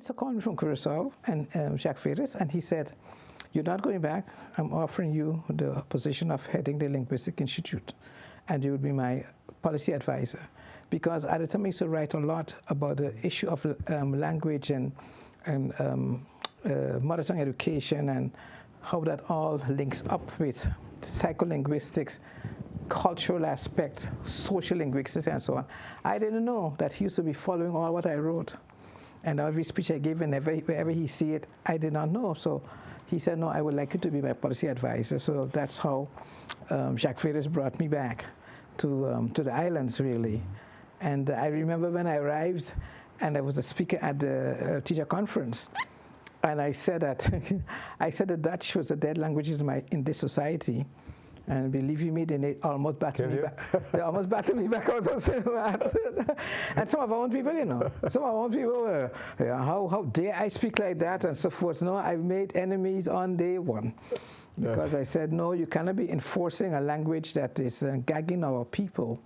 minister called me from Curacao, and Jacques Ferris, and he said, "You're not going back. I'm offering you the position of heading the Linguistic Institute, and you will be my policy advisor." Because at the time I used to write a lot about the issue of language and mother tongue education and how that all links up with psycholinguistics, cultural aspect, social linguistics, and so on. I didn't know that he used to be following all what I wrote. And every speech I gave, and wherever he see it, I did not know. So he said, "No, I would like you to be my policy advisor." So that's how Jacques Ferris brought me back to the islands, really. And I remember when I arrived, and I was a speaker at the teacher conference, and I said that I said that Dutch was a dead language in this society. And believe you me, they almost battled me back. They almost battled me back out of cinema. And some of our own people, some of our own people were, how dare I speak like that, and so forth. No, I've made enemies on day one. Because I said, no, you cannot be enforcing a language that is gagging our people.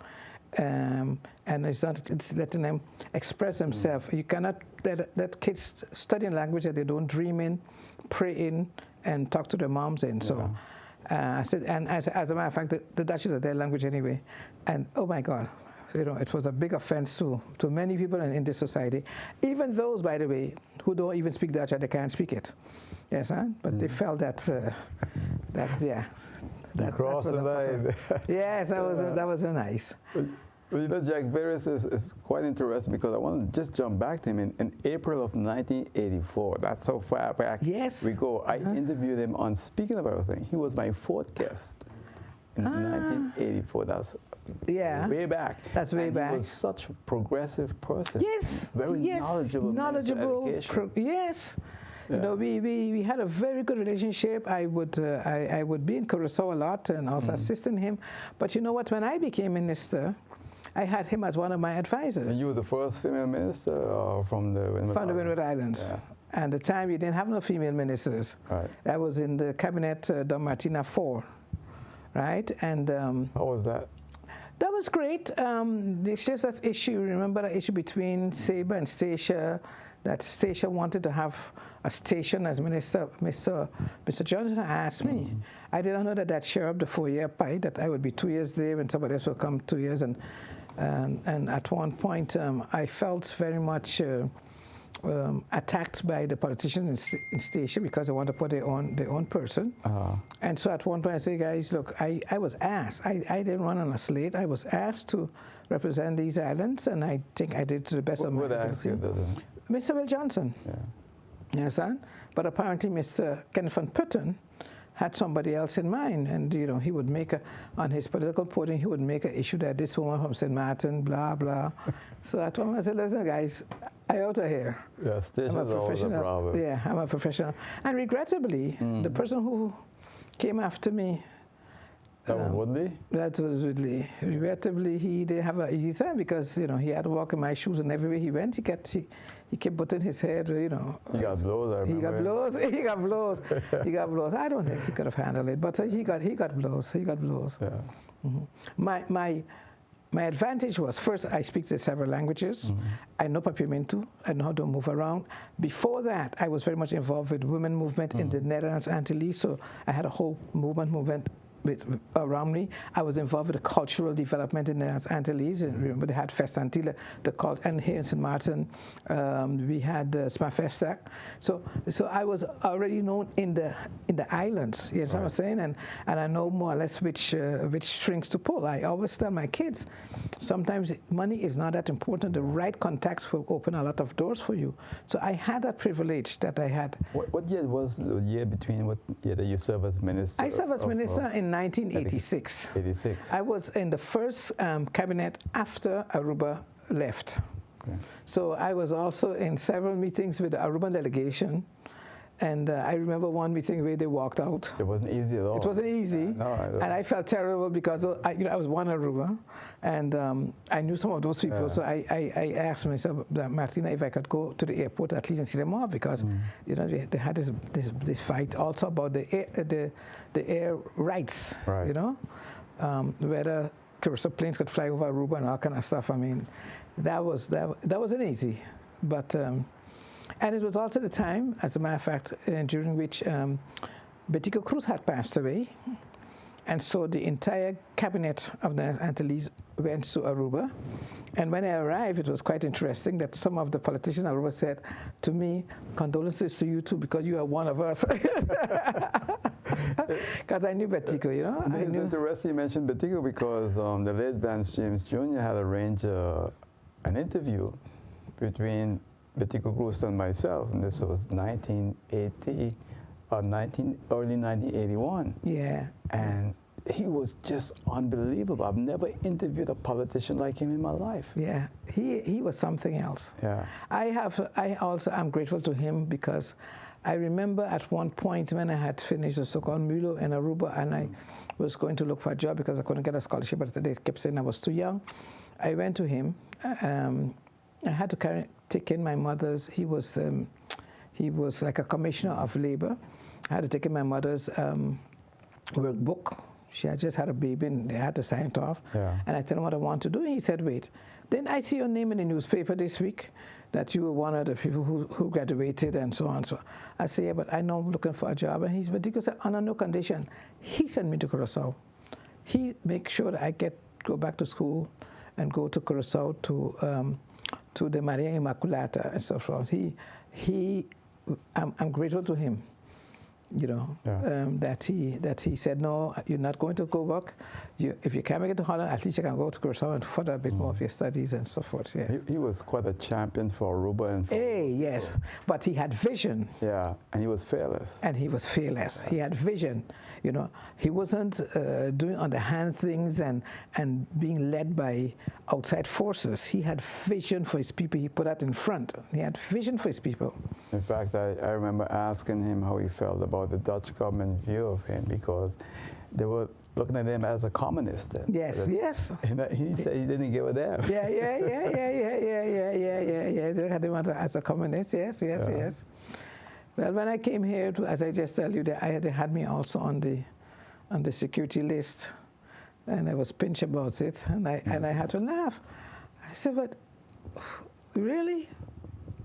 And it's not letting them express themselves. You cannot let kids study a language that they don't dream in, pray in, and talk to their moms in. So I said, and as a matter of fact, the Dutch is a dead language anyway. And oh my God, it was a big offense to many people in this society. Even those, by the way, who don't even speak Dutch, they can't speak it. Yes, huh? But they felt that crossed the line. Yes, that was nice. Well, Jacques Ferris is quite interesting because I want to just jump back to him in April of 1984. That's how far back we go. I interviewed him on Speaking of Everything. He was my fourth guest in 1984. That's way back. That's way back. He was such a progressive person. Yes. Very knowledgeable. Yes. We had a very good relationship. I would be in Curacao a lot and also assisting him. But you know what? When I became minister, I had him as one of my advisors. And you were the first female minister from the Windward Islands. Yeah. And at the time, we didn't have no female ministers. Right. That was in the cabinet, Don Martina 4, right? And how was that? That was great. It's just that issue. Remember that issue between Sabre and Stacia? That Stacia wanted to have a station as minister. Mr. Johnson asked me. I did not know that share up the 4-year pie, that I would be 2 years there and somebody else would come 2 years. And at one point, I felt very much attacked by the politicians in Stacia because they want to put their own person. And so at one point I said, guys, look, I was asked. I didn't run on a slate. I was asked to represent these islands, and I think I did to the best of my ability. Mr. Will Johnson. Yeah. You understand? But apparently Mr. Kenneth van Putten had somebody else in mind, and he would make on his political podium, he would make an issue that this woman from St. Martin, blah blah. So I told him, I said, listen, guys, I out of here. Yeah, Stacia is always a problem. Yeah, I'm a professional, and regrettably, the person who came after me. That was Woodley? That was Woodley. Regrettably, he didn't have an easy time because he had to walk in my shoes, and everywhere he went, he kept putting his head, He got blows, I remember. He got blows. He got blows. I don't think he could have handled it, but he got blows. He got blows. Yeah. My advantage was, first, I speak the several languages. I know Papiamentu. I know how to move around. Before that, I was very much involved with women movement in the Netherlands Antilles, so I had a whole movement around me. I was involved with the cultural development in the Antilles. Remember, they had Festa Antille, and here in St. Martin, we had Smafestac. So I was already known in the islands. You know what I'm saying? And I know more or less which strings to pull. I always tell my kids, sometimes money is not that important. The right contacts will open a lot of doors for you. So I had that privilege that I had. What year was the year between what year that you served as minister? I served as minister in 1986. 86. I was in the first cabinet after Aruba left. Okay. So I was also in several meetings with the Aruban delegation. And I remember one meeting where they walked out. It wasn't easy at all. It wasn't easy. And I felt terrible because I was one Aruba, and I knew some of those people. So I asked myself, Martina, if I could go to the airport at least and see them off, because they had this fight also about the air rights. Right. Whether Curacao planes could fly over Aruba and all kind of stuff. I mean, that wasn't easy, but. And it was also the time, as a matter of fact, during which Betico Cruz had passed away. And so the entire cabinet of the Antilles went to Aruba. And when I arrived, it was quite interesting that some of the politicians in Aruba said to me, condolences to you too, because you are one of us. Because I knew Betico, you know. It's interesting you mentioned Betico because the late Vance James Jr. had arranged an interview between Betico Cruz and myself, and this was 1980. Early 1981. Yeah. And he was just unbelievable. I've never interviewed a politician like him in my life. Yeah, he was something else. Yeah. I'm grateful to him because I remember at one point when I had finished the so-called MULO in Aruba and I was going to look for a job because I couldn't get a scholarship, but they kept saying I was too young. I went to him. I had to take in my mother's. He was like a commissioner of labor. I had to take in my mother's workbook. She had just had a baby and they had to sign it off. Yeah. And I told him what I want to do. And he said, wait, didn't I see your name in the newspaper this week that you were one of the people who graduated and so on. So I said, yeah, but I know I'm looking for a job. And he said, under no condition. He sent me to Curacao. He makes sure that I go back to school and go to Curacao to the Maria Immaculata and so forth. I'm grateful to him, you know, yeah. that he said, no, you're not going to go work. If you can't make it to Holland, at least you can go to Curacao and further a bit more of your studies and so forth. Yes. He was quite a champion for Aruba and for yes, but he had vision. Yeah, and he was fearless. And he was fearless. He had vision. You know, he wasn't doing underhand things and being led by outside forces. He had vision for his people. He put that in front. He had vision for his people. In fact, I remember asking him how he felt about the Dutch government view of him because they were looking at him as a communist. Yes, yes. And he said he didn't give a damn. Yeah. They looked at him as a communist. Yes. Well, when I came here, as I just tell you, they had me also on the security list, and I was pinched about it, and I had to laugh. I said, "But really,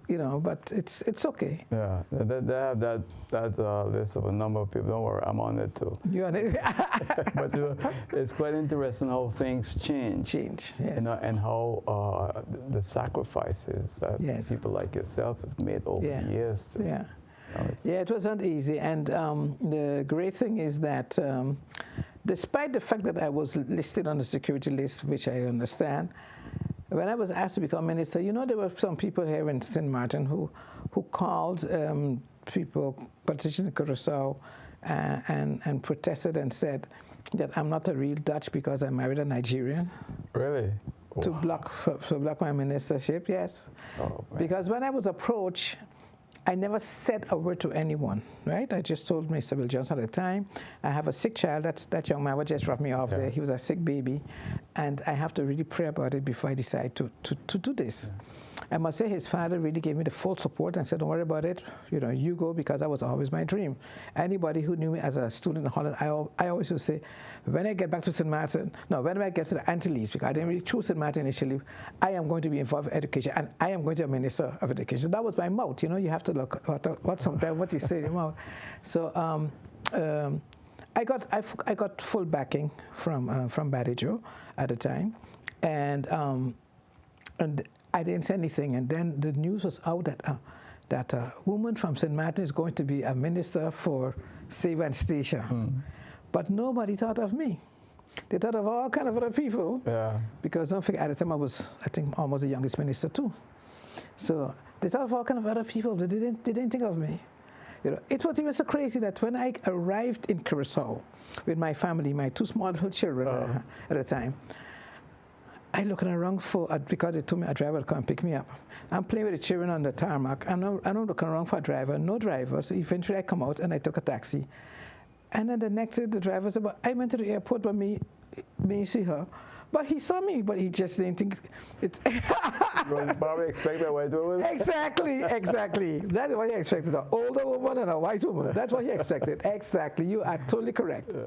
you know? But it's okay." Yeah, they have that list of a number of people. Don't worry, I'm on it too. You on it? But you know, it's quite interesting how things change. Yes. You know, and how the sacrifices that people like yourself have made over the years. Yeah, it wasn't easy. And the great thing is that despite the fact that I was listed on the security list, which I understand, when I was asked to become minister, you know, there were some people here in St. Martin who called politicians in Curacao and protested and said that I'm not a real Dutch because I married a Nigerian. Really? To block my ministership, yes. Oh, because when I was approached, I never said a word to anyone, right? I just told Mr. Bill Johnson at the time, I have a sick child. That young man would just drop me off there. He was a sick baby. And I have to really pray about it before I decide to do this. Yeah. I must say his father really gave me the full support and said, don't worry about it. You know, you go, because that was always my dream. Anybody who knew me as a student in Holland, I always would say, when I get back to St. Martin, when I get to the Antilles, because I didn't really choose St. Martin initially, I am going to be involved in education, and I am going to be a minister of education. That was my mouth. You know, you have to look what you say in your mouth. So I got full backing from Barry Joe at the time, and I didn't say anything. And then the news was out that a woman from St. Martin is going to be a minister for Save and Statia. But nobody thought of me. They thought of all kind of other people. Yeah. Because don't forget, at the time I was, I think, almost the youngest minister too. So they thought of all kind of other people. They didn't think of me. You know, it was even so crazy that when I arrived in Curacao with my family, my two small little children at the time, I looking around because they told me a driver would come and pick me up. I'm playing with the children on the tarmac. I'm looking around for a driver, no driver. So eventually I come out and I took a taxi. And then the next day the driver said, I went to the airport, but me see her. But he saw me, but he just didn't think it. You probably expected a white woman? Exactly. That's what he expected, an older woman and a white woman. That's what he expected. Exactly. You are totally correct. Yeah.